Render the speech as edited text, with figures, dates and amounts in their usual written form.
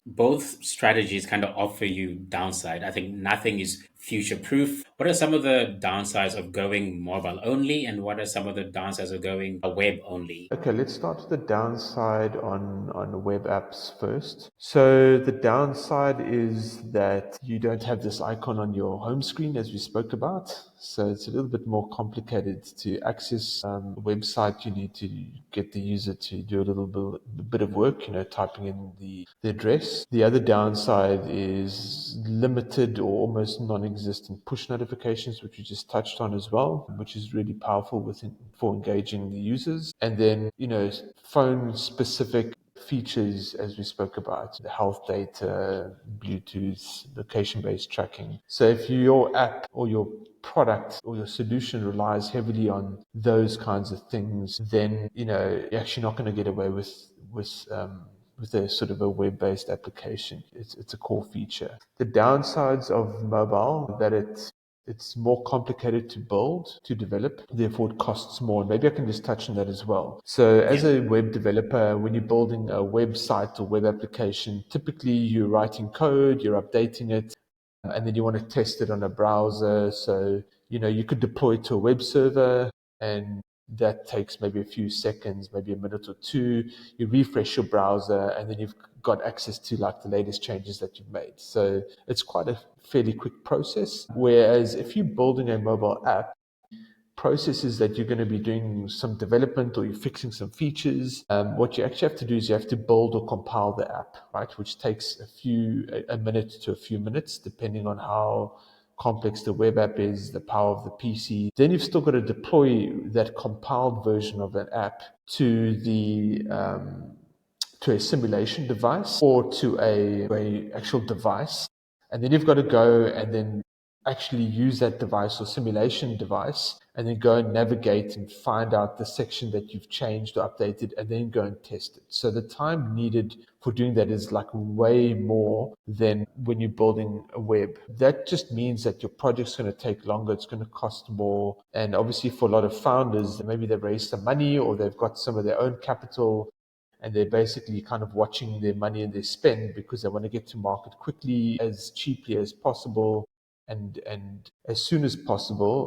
both strategies kind of offer you downside. I think nothing is future proof. What are some of the downsides of going mobile only, and what are some of the downsides of going web only? Okay, let's start with the downside on web apps first. So the downside is that you don't have this icon on your home screen as we spoke about. So it's a little bit more complicated to access a website. You need to get the user to do a bit of work, typing in the address. The other downside is limited or almost non-existent push notifications, which we just touched on as well, which is really powerful for engaging the users. And then, phone specific features as we spoke about, the health data, Bluetooth, location based tracking. So if your app or your product or your solution relies heavily on those kinds of things, then you're actually not going to get away with a sort of a web-based application. It's a core feature. The downsides of mobile that it's more complicated to build, to develop, therefore it costs more. And maybe I can just touch on that as well. So as Yeah. a web developer, when you're building a website or web application, typically you're writing code, you're updating it, and then you want to test it on a browser. So, you could deploy it to a web server, and that takes maybe a few seconds, maybe a minute or two. You refresh your browser, and then you've got access to like the latest changes that you've made. So it's quite a fairly quick process. Whereas if you're building a mobile app, processes that you're going to be doing some development or you're fixing some features, what you actually have to do is you have to build or compile the app, right? Which takes a minute to a few minutes, depending on how complex the web app is, the power of the PC. Then you've still got to deploy that compiled version of an app to to a simulation device or to a actual device. And then you've got to go and then actually use that device or simulation device and then go and navigate and find out the section that you've changed or updated and then go and test it. So the time needed for doing that is like way more than when you're building a web. That just means that your project's going to take longer, it's going to cost more. And obviously for a lot of founders, maybe they've raised some money or they've got some of their own capital and they're basically kind of watching their money and their spend because they want to get to market quickly, as cheaply as possible, and as soon as possible.